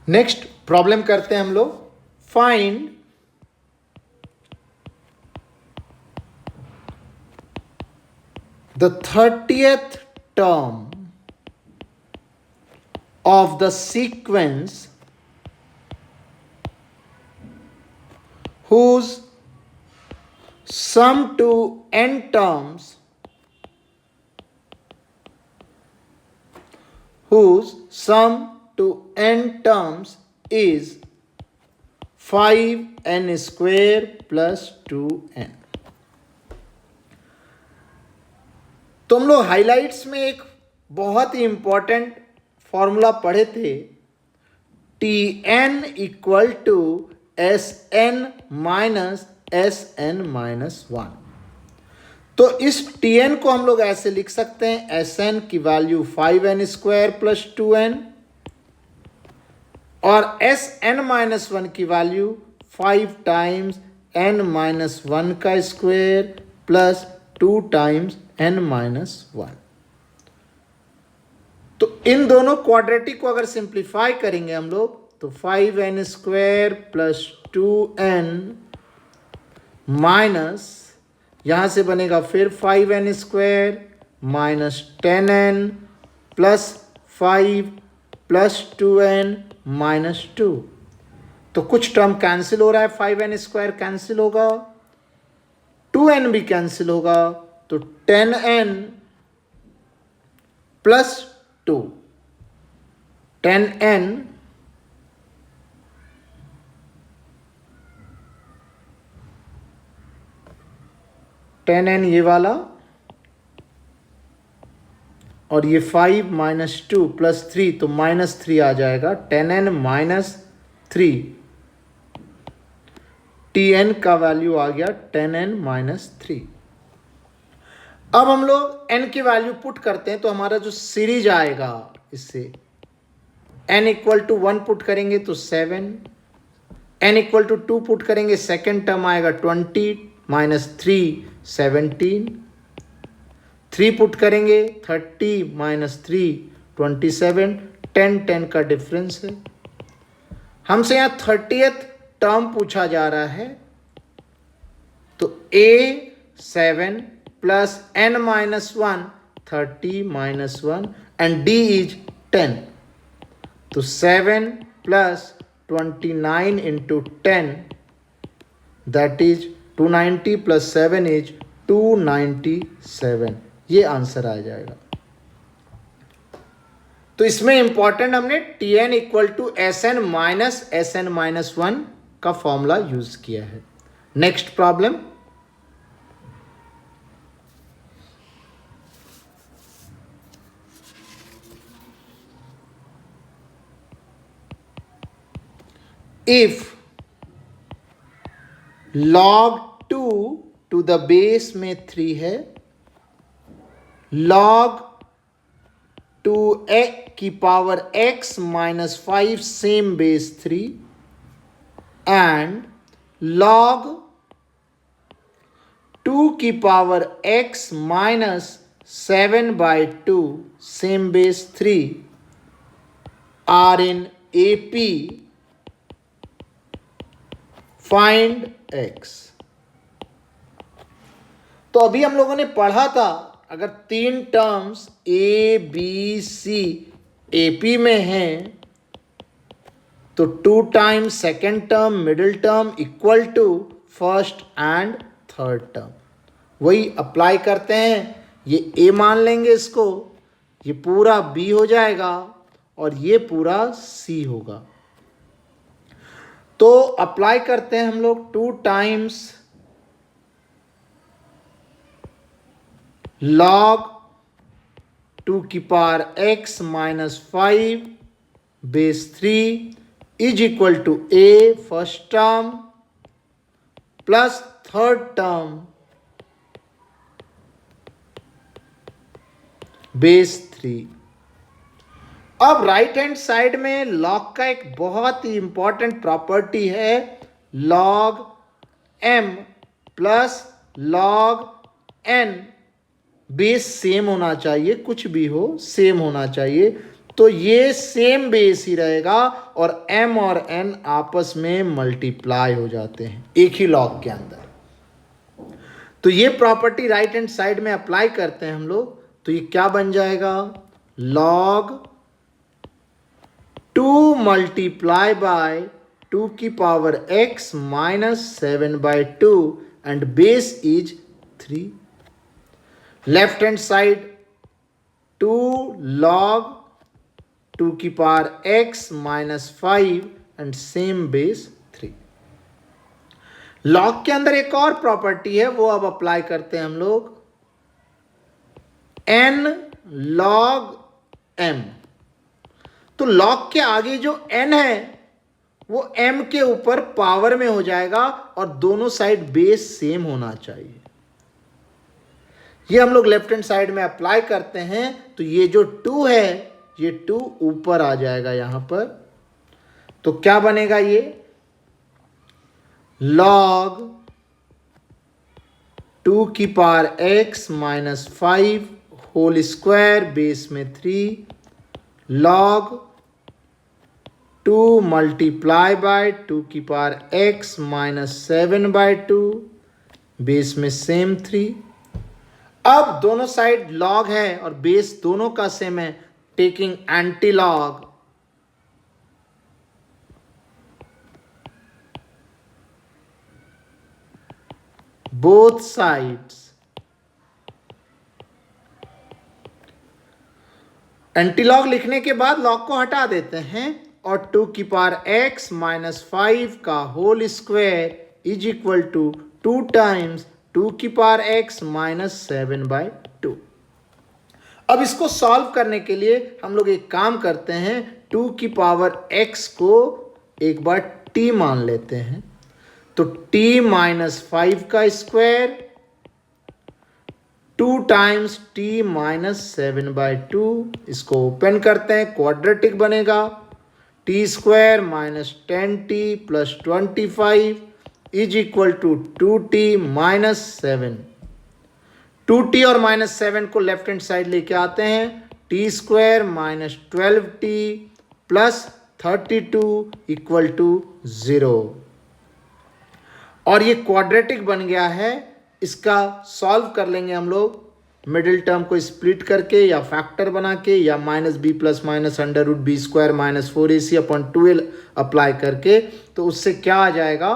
Next problem करते हैं हम लोग। Find the 30th term of the sequence whose sum to n terms is 5n square plus 2n। तो हम लोग हाइलाइट्स में एक बहुत ही इंपॉर्टेंट फॉर्मूला पढ़े थे, Tn equal to Sn minus Sn-1। तो इस Tn को हम लोग ऐसे लिख सकते हैं, Sn की value 5n square plus 2n और Sn-1 की वैल्यू 5 टाइम्स n-1 का स्क्वायर प्लस 2 टाइम्स n-1। तो इन दोनों क्वाड्रेटिक को अगर सिंप्लीफाई करेंगे हम लोग तो 5n square plus 2n minus यहां से बनेगा फिर 5n square minus 10n plus 5 plus 2n minus 2। तो कुछ टर्म कैंसिल हो रहा है, 5n स्क्वायर कैंसिल होगा, 2n भी कैंसिल होगा, तो 10n प्लस 2 10n ये वाला और ये 5 माइनस 2 प्लस 3 तो माइनस 3 आ जाएगा, 10n माइनस 3, Tn का वैल्यू आ गया 10n माइनस 3। अब हम लोग n की वैल्यू पुट करते हैं तो हमारा जो सीरीज आएगा इससे n इक्वल टू 1 पुट करेंगे तो 7, n इक्वल टू 2 पुट करेंगे, सेकेंड टर्म आएगा 20 माइनस 3 17, 3 पुट करेंगे 30 माइनस 3 27, 10 का डिफरेंस है। हमसे यहाँ 30th टर्म पूछा जा रहा है तो a 7 plus n-1 30 minus 1 and d is 10। तो 7 plus 29 into 10 that is 290 plus 7 is 297। ये आंसर आ जाएगा। तो इसमें इंपॉर्टेंट हमने Tn equal to Sn minus Sn-1 का फॉर्मूला यूज किया है। Next problem, if log 2 to the base में 3 है, log 2 की power x minus 5 same base 3 and log 2 की power x minus 7/2 same base 3 are in AP, find x। तो अभी हम लोगों ने पढ़ा था अगर 3 terms A B C AP में हैं तो 2 times second term middle term equal to first and third term. वही अप्लाई करते हैं, ये A मान लेंगे इसको, ये पूरा B हो जाएगा और ये पूरा C होगा। तो अप्लाई करते हैं हम लोग 2 टाइम्स log 2 की power x minus 5 base 3 is equal to A first term plus third term base 3। अब राइट हैंड साइड में log का एक बहुत ही इंपॉर्टेंट प्रॉपर्टी है, log m plus log n base same होना चाहिए, कुछ भी हो सेम होना चाहिए। तो ये सेम बेस ही रहेगा और m और n आपस में मल्टीप्लाई हो जाते हैं एक ही लॉग के अंदर। तो ये प्रॉपर्टी राइट हैंड साइड में अप्लाई करते हैं हम लोग, तो ये क्या बन जाएगा, log 2 मल्टीप्लाई बाय 2 की power x minus 7/2 and base is 3। Left hand side 2 log 2 की power x minus 5 and same base 3। Log के अंदर एक और प्रॉपर्टी है, वो अब अप्लाई करते हैं हम लोग, n log m। तो लॉग के आगे जो n है वो m के ऊपर पावर में हो जाएगा और दोनों साइड बेस सेम होना चाहिए। ये हम लोग लेफ्ट हैंड साइड में अप्लाई करते हैं, तो ये जो 2 है ये 2 ऊपर आ जाएगा यहां पर। तो क्या बनेगा, ये log 2 की power x minus 5 whole square base में 3 log 2 मल्टीप्लाई बाय 2 की पावर x माइनस 7/2 बेस में सेम 3। अब दोनों साइड log है और बेस दोनों का सेम है, taking anti log, both sides. Antilog लिखने के बाद लॉग को हटा देते हैं और 2 की पावर x माइनस 5 का whole square is equal to 2 times 2 की पावर x माइनस 7/2। अब इसको सॉल्व करने के लिए हम लोग एक काम करते हैं, 2 की पावर x को एक बार t मान लेते हैं। तो t माइनस 5 का स्क्वायर 2 टाइम्स t माइनस 7/2, इसको ओपन करते हैं, क्वाड्रेटिक बनेगा, t square minus 10t plus 25 is equal to 2t minus 7। 2t और माइनस 7 को लेफ्ट हैंड साइड लेके आते हैं, t square minus 12t plus 32 equal to 0। और ये क्वाड्रेटिक बन गया है। इसका सॉल्व कर लेंगे हम लोग, मिडिल टर्म को स्प्लिट करके या फैक्टर बना के या minus b plus minus under root b square minus 4ac upon 2l apply करके। तो उससे क्या आ जाएगा,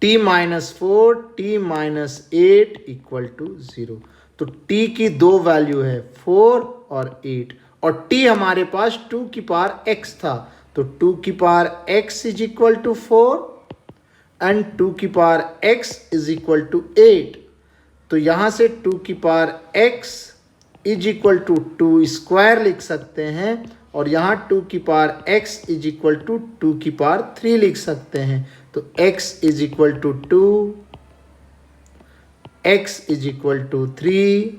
t minus 4 t minus 8 equal to 0। तो t की दो वैल्यू है 4 और 8 और t हमारे पास 2 की पावर x था, तो 2 की power x is equal to 4 and 2 की power x is equal to 8। तो यहां से 2 की power x is equal to 2 square लिख सकते हैं और यहां 2 की power x is equal to 2 की पावर 3 लिख सकते हैं। तो x is equal to 2, x is equal to 3।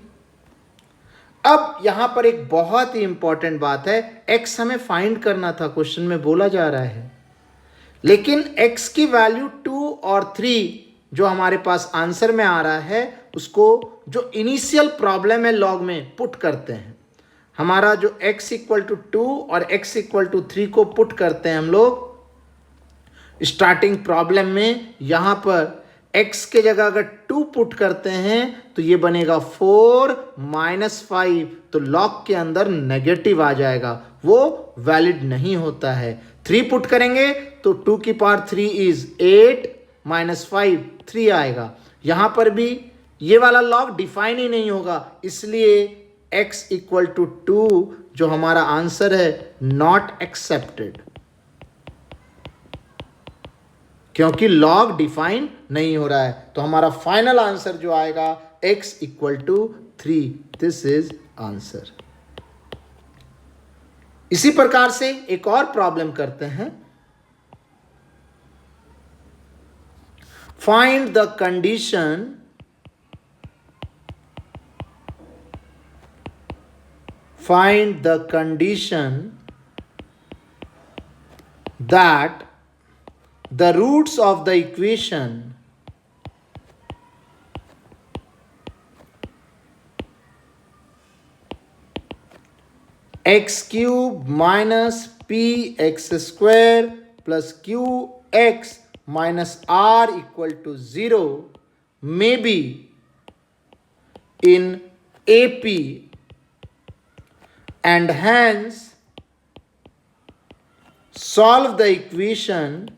अब यहां पर एक बहुत ही इंपॉर्टेंट बात है, x हमें फाइंड करना था, क्वेश्चन में बोला जा रहा है, लेकिन x की वैल्यू 2 और 3 जो हमारे पास आंसर में आ रहा है उसको जो इनिशियल प्रॉब्लम है लॉग में पुट करते हैं। हमारा जो x इक्वल टू 2 और x इक्वल टू 3 को पुट करते हैं हम लोग स्टार्टिंग प्रॉब्लम में। यहां पर x के जगह अगर 2 पुट करते हैं तो ये बनेगा 4 माइनस 5, तो लॉग के अंदर नेगेटिव आ जाएगा, वो वैलिड नहीं होता है। 3 पुट करेंगे तो 2 की पावर 3 इज 8 माइनस 5 3 आएगा। यहां पर भी ये वाला लॉग डिफाइन ही नहीं होगा, इसलिए x इक्वल टू 2 जो हमारा आंसर है नॉट एक्सेप्टेड, क्योंकि लॉग डिफाइन नहीं हो रहा है। तो हमारा फाइनल आंसर जो आएगा x equal to 3, this is answer. इसी प्रकार से एक और प्रॉब्लम करते हैं। Find the condition that the roots of the equation x cube minus p x square plus q x minus r equal to 0 may be in AP and hence solve the equation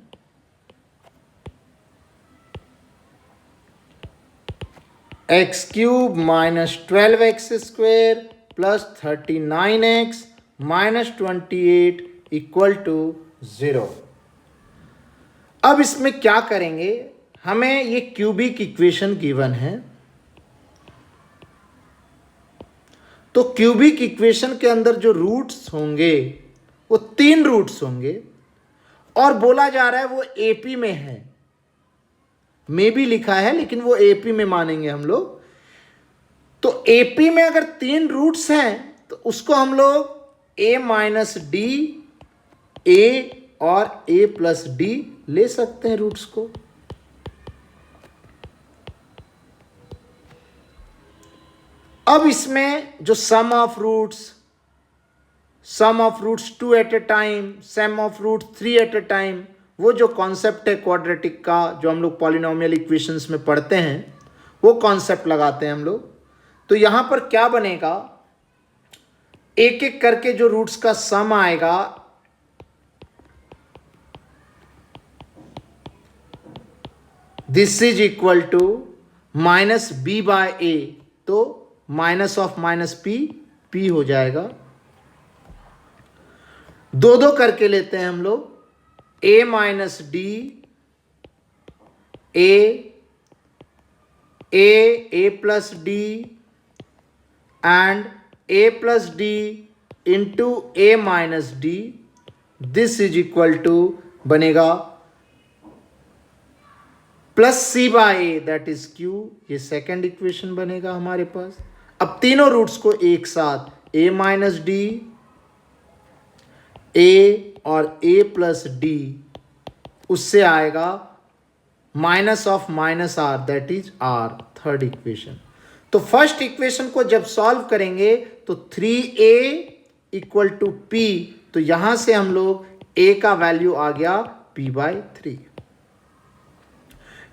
x cube minus 12x square plus 39x minus 28 equal to 0। अब इसमें क्या करेंगे, हमें ये cubic equation given है, तो cubic equation के अंदर जो रूट्स होंगे वो 3 रूट्स होंगे और बोला जा रहा है वो एपी में है, में भी लिखा है लेकिन वो एपी में मानेंगे हम लोग। तो एपी में अगर 3 रूट्स हैं तो उसको हम लोग ए माइनस डी, ए और ए प्लस डी ले सकते हैं रूट्स को। अब इसमें जो sum of roots 2 at a time, sum of root 3 at a time, वो जो कॉन्सेप्ट है क्वाड्रेटिक का जो हम लोग पॉलिनोमियल इक्वेशंस में पढ़ते हैं वो कॉन्सेप्ट लगाते हैं हम लोग। तो यहां पर क्या बनेगा, एक एक करके जो रूट्स का सम आएगा this is equal to minus B by A, तो minus of minus P, P हो जाएगा। दो दो करके लेते हैं हम लोग, A minus D, A plus D and A plus D into A minus D, this is equal to बनेगा plus C by A that is Q, ये सेकेंड इक्वेशन बनेगा हमारे पास। अब तीनों रूट्स को एक साथ ए माइनस डी, ए और ए प्लस डी, उससे आएगा minus of minus r that is r, third equation. तो फर्स्ट इक्वेशन को जब सॉल्व करेंगे तो 3a इक्वल टू पी, तो यहां से हम लोग a का वैल्यू आ गया p/3,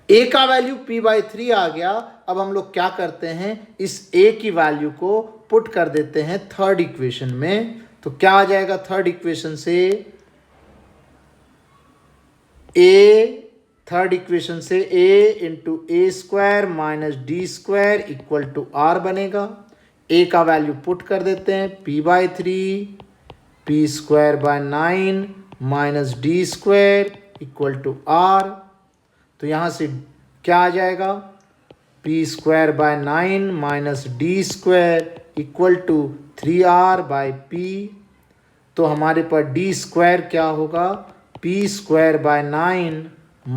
a का वैल्यू p/3 आ गया। अब हम लोग क्या करते हैं, इस a की वैल्यू को पुट कर देते हैं थर्ड इक्वेशन में। तो क्या आ जाएगा थर्ड इक्वेशन से, थर्ड इक्वेशन से a into a square minus D square equal to r बनेगा। a का वैल्यू पुट कर देते हैं p/3, p square by 9 minus D square equal to r. तो यहाँ से क्या आ जाएगा, p square by 9 minus D square equal to 3r by p। तो हमारे पास डी स्क्वायर क्या होगा, p square by 9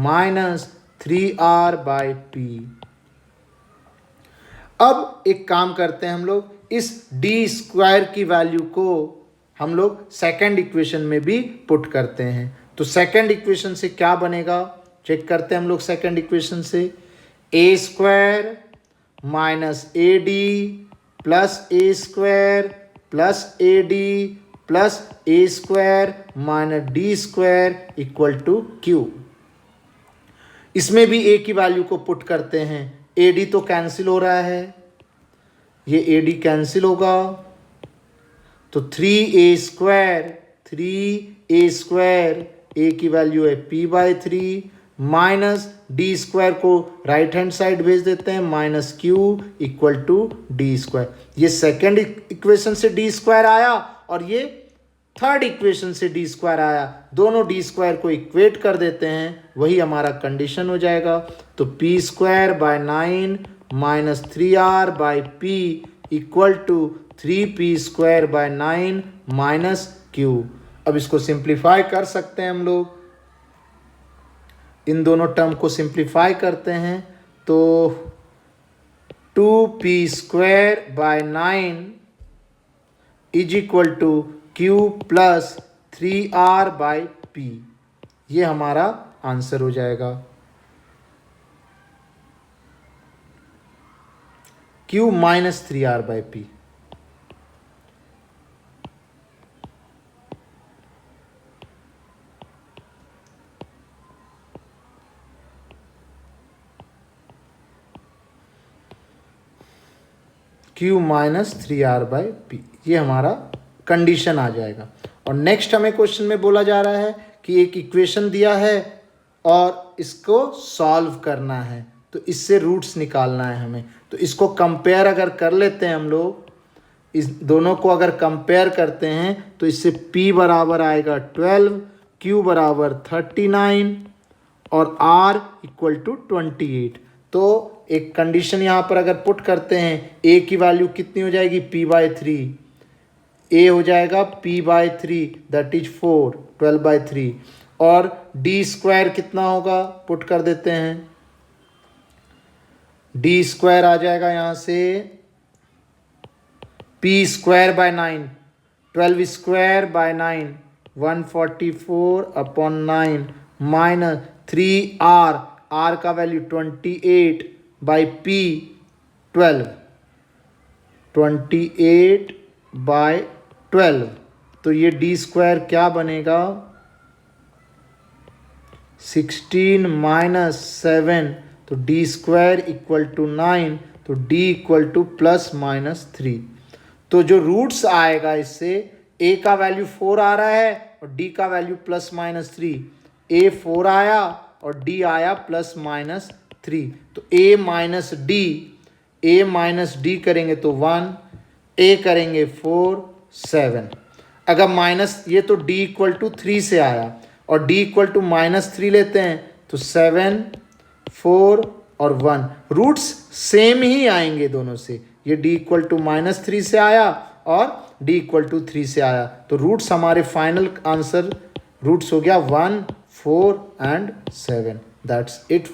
minus 3r by p। अब एक काम करते हैं हम लोग, इस डी स्क्वायर की वैल्यू को हम लोग सेकेंड इक्वेशन में भी पुट करते हैं। तो सेकेंड इक्वेशन से क्या बनेगा, चेक करते हैं हम लोग सेकेंड इक्वेशन से, A square minus A D plus A square plus A D plus A square minus D square equal to Q. इसमें भी ए की वैल्यू को पुट करते हैं, ए डी तो कैंसिल हो रहा है, ये ए डी कैंसिल होगा, तो 3a स्क्वायर, ए की वैल्यू है p/3 माइनस डी स्क्वायर को राइट हैंड साइड भेज देते हैं, minus q equal to d square. ये सेकेंड इक्वेशन से डी स्क्वायर आया और ये थर्ड इक्वेशन से डी स्क्वायर आया, दोनों डी स्क्वायर को इक्वेट कर देते हैं, वही हमारा कंडीशन हो जाएगा। तो p square by 9 minus 3r by p equal to 3p square by 9 minus q. अब इसको सिंप्लीफाई कर सकते हैं हम लोग, इन दोनों टर्म को सिंप्लीफाई करते हैं तो 2p square by 9 is equal to q plus 3r by p, ये हमारा आंसर हो जाएगा। q minus 3r by p। Q minus 3R/P, ये हमारा कंडीशन आ जाएगा। और नेक्स्ट हमें क्वेश्चन में बोला जा रहा है कि एक इक्वेशन दिया है और इसको सॉल्व करना है, तो इससे रूट्स निकालना है हमें। तो इसको कंपेयर अगर कर लेते हैं हम लोग, इस दोनों को अगर कंपेयर करते हैं तो इससे P बराबर आएगा 12, Q बराबर 39 और R इक्वल टू 28। तो एक कंडीशन यहाँ पर अगर पुट करते हैं, A की वैल्यू कितनी हो जाएगी, P/3, A हो जाएगा P/3 दैट इज 4, 12/3, और D स्क्वायर कितना होगा, पुट कर देते हैं, D स्क्वायर आ जाएगा यहाँ से P square by 9, 12 square by 9, 144/9 minus 3R, R का वैल्यू 28 बाई P 12, 28/12। तो ये D स्क्वायर क्या बनेगा, 16 माइनस 7, तो D स्क्वायर इक्वल टू 9, तो D इक्वल टू +-3। तो जो रूट्स आएगा इससे, A का वैल्यू 4 आ रहा है और D का वैल्यू +-3, A 4 आया और D आया +-3, तो A माइनस D करेंगे तो 1, A करेंगे 4, 7। अगर माइनस, ये तो D इक्वल टू 3 से आया और D इक्वल टू -3 लेते हैं तो 7, 4 और 1, रूट्स सेम ही आएंगे दोनों से। ये D इक्वल टू -3 से आया और D इक्वल टू 3 से आया, तो रूट्स हमारे फाइनल आंसर रूट्स हो गया 1, 4 एंड 7। That's it.